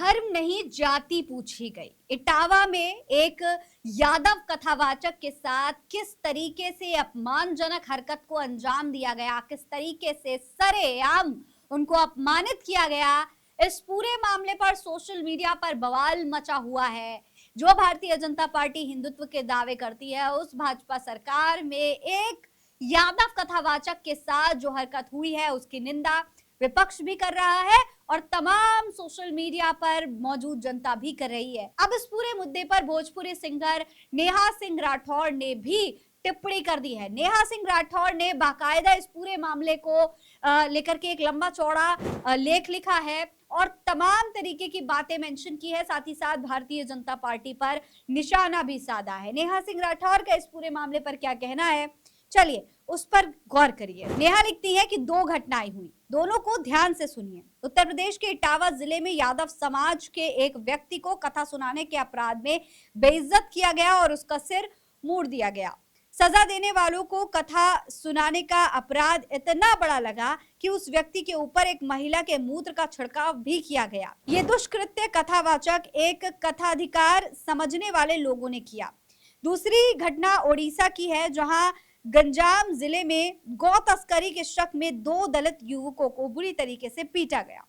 धर्म नहीं जाति पूछी गई। इटावा में एक यादव कथावाचक के साथ किस तरीके से अपमानजनक हरकत को अंजाम दिया गया, किस तरीके से सरेआम उनको अपमानित किया गया, इस पूरे मामले पर सोशल मीडिया पर बवाल मचा हुआ है। जो भारतीय जनता पार्टी हिंदुत्व के दावे करती है, उस भाजपा सरकार में एक यादव कथावाचक के साथ जो हरकत हुई है उसकी निंदा विपक्ष भी कर रहा है और तमाम सोशल मीडिया पर मौजूद जनता भी कर रही है। अब इस पूरे मुद्दे पर भोजपुरी सिंगर नेहा सिंह राठौड़ ने भी टिप्पणी कर दी है। नेहा सिंह राठौड़ ने बाकायदा इस पूरे मामले को लेकर के एक लंबा चौड़ा लेख लिखा है और तमाम तरीके की बातें मेंशन की है, साथ ही साथ भारतीय जनता पार्टी पर निशाना भी साधा है। नेहा सिंह राठौड़ का इस पूरे मामले पर क्या कहना है, चलिए उस पर गौर करिए। नेहा लिखती है कि दो घटनाएं हुई, दोनों को ध्यान से सुनिए। उत्तर प्रदेश के इटावा जिले में यादव समाज के एक व्यक्ति को कथा सुनाने के अपराध में बेइज्जत किया गया और उसका सिर मूड़ दिया गया। सजा देने वालों को कथा सुनाने का अपराध इतना बड़ा लगा कि उस व्यक्ति के ऊपर एक महिला के मूत्र का छिड़काव भी किया गया। ये दुष्कृत्य कथावाचक एक कथाधिकार समझने वाले लोगों ने किया। दूसरी घटना ओडिशा की है, जहां गंजाम जिले में गौ तस्करी के शक में दो दलित युवकों को बुरी तरीके से पीटा गया।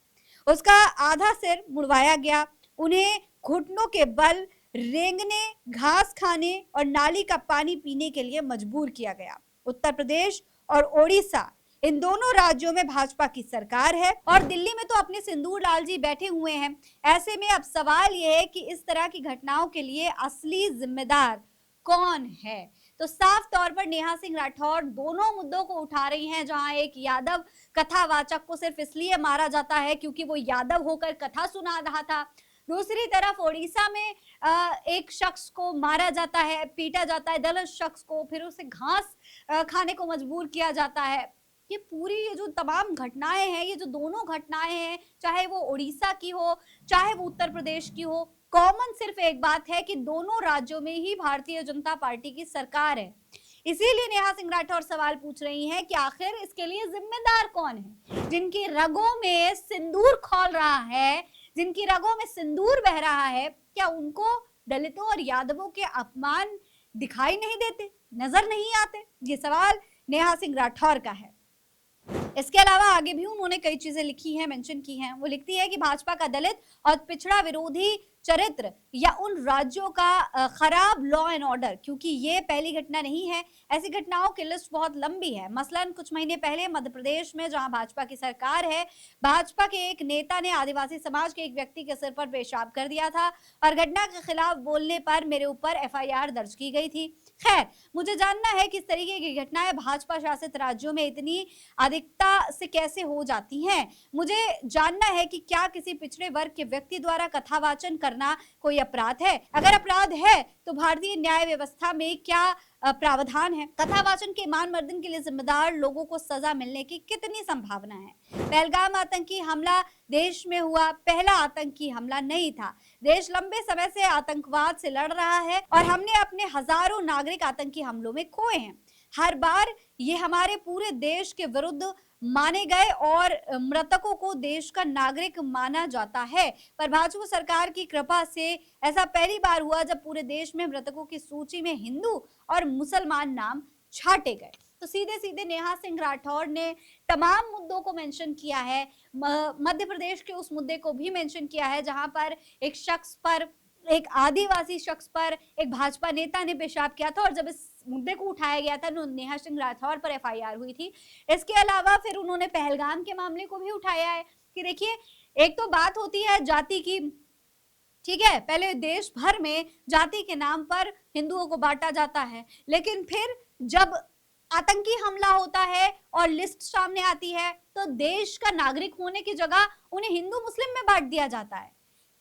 उसका आधा सिर मुड़वाया गया, उन्हें घुटनों के बल रेंगने, घास खाने और नाली का पानी पीने के लिए मजबूर किया गया। उत्तर प्रदेश और ओडिशा, इन दोनों राज्यों में भाजपा की सरकार है और दिल्ली में तो अपने सिंदूर लाल जी बैठे हुए हैं। ऐसे में अब सवाल यह है कि इस तरह की घटनाओं के लिए असली जिम्मेदार कौन है। तो साफ तौर पर नेहा सिंह राठौड़ दोनों मुद्दों को उठा रही हैं, जहां एक यादव कथावाचक को सिर्फ इसलिए मारा जाता है क्योंकि वो यादव होकर कथा सुना रहा था। दूसरी तरफ ओडिशा में एक शख्स को मारा जाता है, पीटा जाता है, दलित शख्स को, फिर उसे घास खाने को मजबूर किया जाता है। ये पूरी ये जो तमाम घटनाएं हैं, ये जो दोनों घटनाएं हैं, चाहे वो ओडिशा की हो चाहे वो उत्तर प्रदेश की हो, कॉमन सिर्फ एक बात है कि दोनों राज्यों में ही भारतीय जनता पार्टी की सरकार है। इसीलिए नेहा सिंह राठौड़ सवाल पूछ रही हैं कि आखिर इसके लिए जिम्मेदार कौन है। जिनकी रगों में सिंदूर खौल रहा है, जिनकी रगों में सिंदूर बह रहा है, क्या उनको दलितों और यादवों के अपमान दिखाई नहीं देते, नजर नहीं आते? ये सवाल नेहा सिंह राठौड़ का है। इसके अलावा आगे भी उन्होंने कई चीजें लिखी हैं, मेंशन की हैं। वो लिखती है कि भाजपा का दलित और पिछड़ा विरोधी चरित्र या उन राज्यों का खराब लॉ एंड ऑर्डर, क्योंकि ये पहली घटना नहीं है, ऐसी घटनाओं की लिस्ट बहुत लंबी है। मसलन कुछ महीने पहले मध्य प्रदेश में, जहां भाजपा की सरकार है, भाजपा के एक नेता ने आदिवासी समाज के एक व्यक्ति के सिर पर पेशाब कर दिया था और घटना के खिलाफ बोलने पर मेरे ऊपर एफआईआर दर्ज की गई थी। खैर, मुझे जानना है कि इस तरीके की घटनाएं भाजपा शासित राज्यों में इतनी अधिकता से कैसे हो जाती हैं। मुझे जानना है कि क्या किसी पिछड़े वर्ग के व्यक्ति द्वारा कथावाचन करना कोई अपराध है? अगर अपराध है तो भारतीय न्याय व्यवस्था में क्या प्रावधान है? कथावाचन के मान-मर्दन के लिए जिम्मेदार लोगों को सजा मिलने की कितनी संभावना है? पहलगाम आतंकी हमला देश में हुआ पहला आतंकी हमला नहीं था। देश लंबे समय से आतंकवाद से लड़ रहा है और हमने अपने हजारों नागरिक आतंकी हमलों में खोए हैं। हर बार ये हमारे पूरे देश के विरुद्ध माने गए और मृतकों को देश का नागरिक माना जाता है, पर भाजपा सरकार की कृपा से ऐसा पहली बार हुआ जब पूरे देश में मृतकों की सूची में हिंदू और मुसलमान नाम छाटे गए। तो सीधे सीधे नेहा सिंह राठौड़ ने तमाम मुद्दों को मेंशन किया है। मध्य प्रदेश के उस मुद्दे को भी मेंशन किया है जहां पर एक शख्स पर, एक आदिवासी शख्स पर एक भाजपा नेता ने पेशाब किया था और जब इस मुद्दे को उठाया गया था नेहा सिंह राठौड़ पर एफआईआर हुई थी। इसके अलावा फिर उन्होंने पहलगाम के मामले को भी उठाया है कि देखिए, एक तो बात होती है जाति की, ठीक है, पहले देश भर में जाति के नाम पर हिंदुओं को बांटा जाता है, लेकिन फिर जब आतंकी हमला होता है और लिस्ट सामने आती है तो देश का नागरिक होने की जगह उन्हें हिंदू मुस्लिम में बांट दिया जाता है,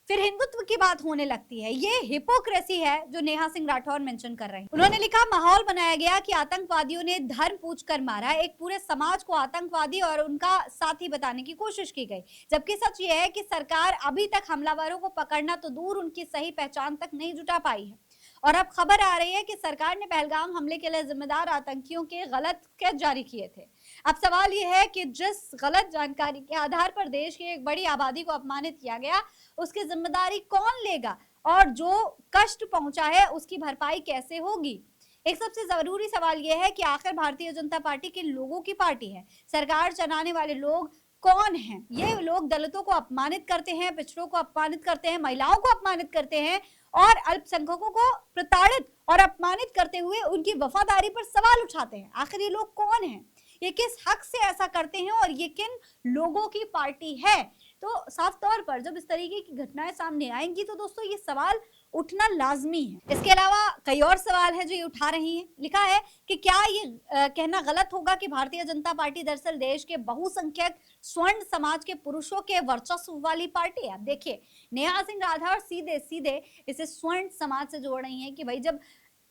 फिर हिंदुत्व की बात होने लगती है। ये हिपोक्रेसी है जो नेहा सिंह राठौड़ मेंशन कर रहे हैं। उन्होंने लिखा, माहौल बनाया गया कि आतंकवादियों ने धर्म पूछकर मारा, एक पूरे समाज को आतंकवादी और उनका साथी बताने की कोशिश की गई, जबकि सच ये है कि सरकार अभी तक हमलावरों को पकड़ना तो दूर उनकी सही पहचान तक नहीं जुटा पाई है और अब खबर आ रही है कि सरकार ने पहलगाम हमले के लिए जिम्मेदार आतंकियों के गलत स्केच जारी किए थे। अब सवाल यह है कि जिस गलत जानकारी के आधार पर देश की एक बड़ी आबादी को अपमानित किया गया, उसकी जिम्मेदारी कौन लेगा और जो कष्ट पहुंचा है उसकी भरपाई कैसे होगी। एक सबसे जरूरी सवाल यह है कि आखिर भारतीय जनता पार्टी किन लोगों की पार्टी है? सरकार चलाने वाले लोग कौन हैं? ये लोग दलितों को अपमानित करते हैं, पिछड़ों को अपमानित करते हैं, महिलाओं को अपमानित करते हैं और अल्पसंख्यकों को प्रताड़ित और अपमानित करते हुए उनकी वफादारी पर सवाल उठाते हैं। आखिर ये लोग कौन हैं? ये किस हक से ऐसा करते हैं और ये किन लोगों की पार्टी है? तो साफ तौर पर जब इस तरीके की घटनाएं सामने आएंगी तो दोस्तों ये सवाल उठना लाजमी है। इसके अलावा कई और सवाल है जो ये उठा रही है। लिखा है कि क्या ये कहना गलत होगा कि भारतीय जनता पार्टी दरअसल देश के बहुसंख्यक स्वर्ण समाज के पुरुषों के वर्चस्व वाली पार्टी है। देखिए, नेहा सिंह राठौर सीधे सीधे इसे स्वर्ण समाज से जोड़ रही है कि भाई जब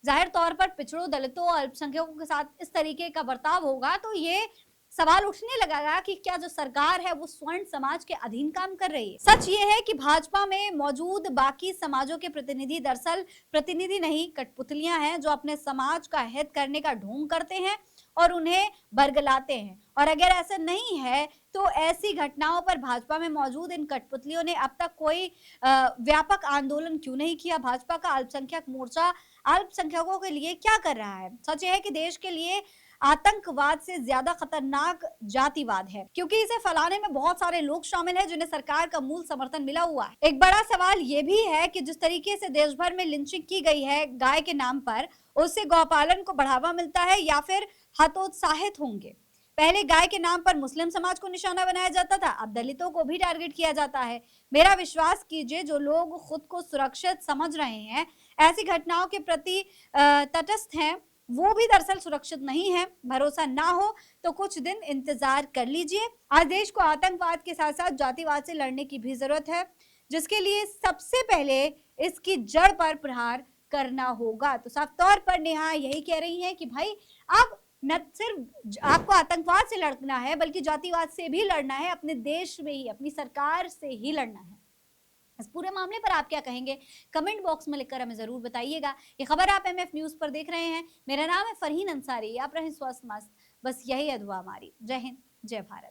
जाहिर तौर पर पिछड़ों, दलितों और अल्पसंख्यकों के साथ इस तरीके का बर्ताव होगा तो ये सवाल उठने लगा कि क्या जो सरकार है वो स्वर्ण समाज के अधीन काम कर रही है। सच ये है कि भाजपा में मौजूद बाकी समाजों के प्रतिनिधि दरअसल प्रतिनिधि नहीं, कठपुतलियां हैं जो अपने समाज का हित करने का ढोंग करते हैं और उन्हें बरगलाते हैं। और अगर ऐसा नहीं है तो ऐसी घटनाओं पर भाजपा में मौजूद इन कठपुतलियों ने अब तक कोई व्यापक आंदोलन क्यों नहीं किया? भाजपा का अल्पसंख्यक मोर्चा अल्पसंख्यकों के लिए क्या कर रहा है? सच यह है कि देश के लिए आतंकवाद से ज्यादा खतरनाक जातिवाद है, क्योंकि इसे फैलाने में बहुत सारे लोग शामिल हैं जिन्हें सरकार का मूल समर्थन मिला हुआ है। एक बड़ा सवाल ये भी है कि जिस तरीके से देश भर में लिंचिंग की गई है गाय के नाम पर, उससे गौपालन को बढ़ावा मिलता है या फिर हतोत्साहित होंगे? पहले गाय के नाम पर मुस्लिम समाज को निशाना बनाया जाता था, अब दलितों को भी टारगेट किया जाता है। मेरा विश्वास कीजिए, जो लोग खुद को सुरक्षित समझ रहे हैं, ऐसी घटनाओं के प्रति तटस्थ हैं, वो भी दरअसल सुरक्षित नहीं है। भरोसा ना हो तो कुछ दिन इंतजार कर लीजिए। आज देश को आतंकवाद के साथ साथ जातिवाद से लड़ने की भी जरूरत है, जिसके लिए सबसे पहले इसकी जड़ पर प्रहार करना होगा। तो साफ तौर पर नेहा यही कह रही है कि भाई अब न सिर्फ आपको आतंकवाद से लड़ना है बल्कि जातिवाद से भी लड़ना है, अपने देश में ही, अपनी सरकार से ही लड़ना है। इस पूरे मामले पर आप क्या कहेंगे? कमेंट बॉक्स में लिखकर हमें जरूर बताइएगा। ये खबर आप एमएफ न्यूज पर देख रहे हैं। मेरा नाम है फरहीन अंसारी। आप रहें स्वस्थ मस्त, बस यही है दुआ हमारी। जय हिंद, जय भारत।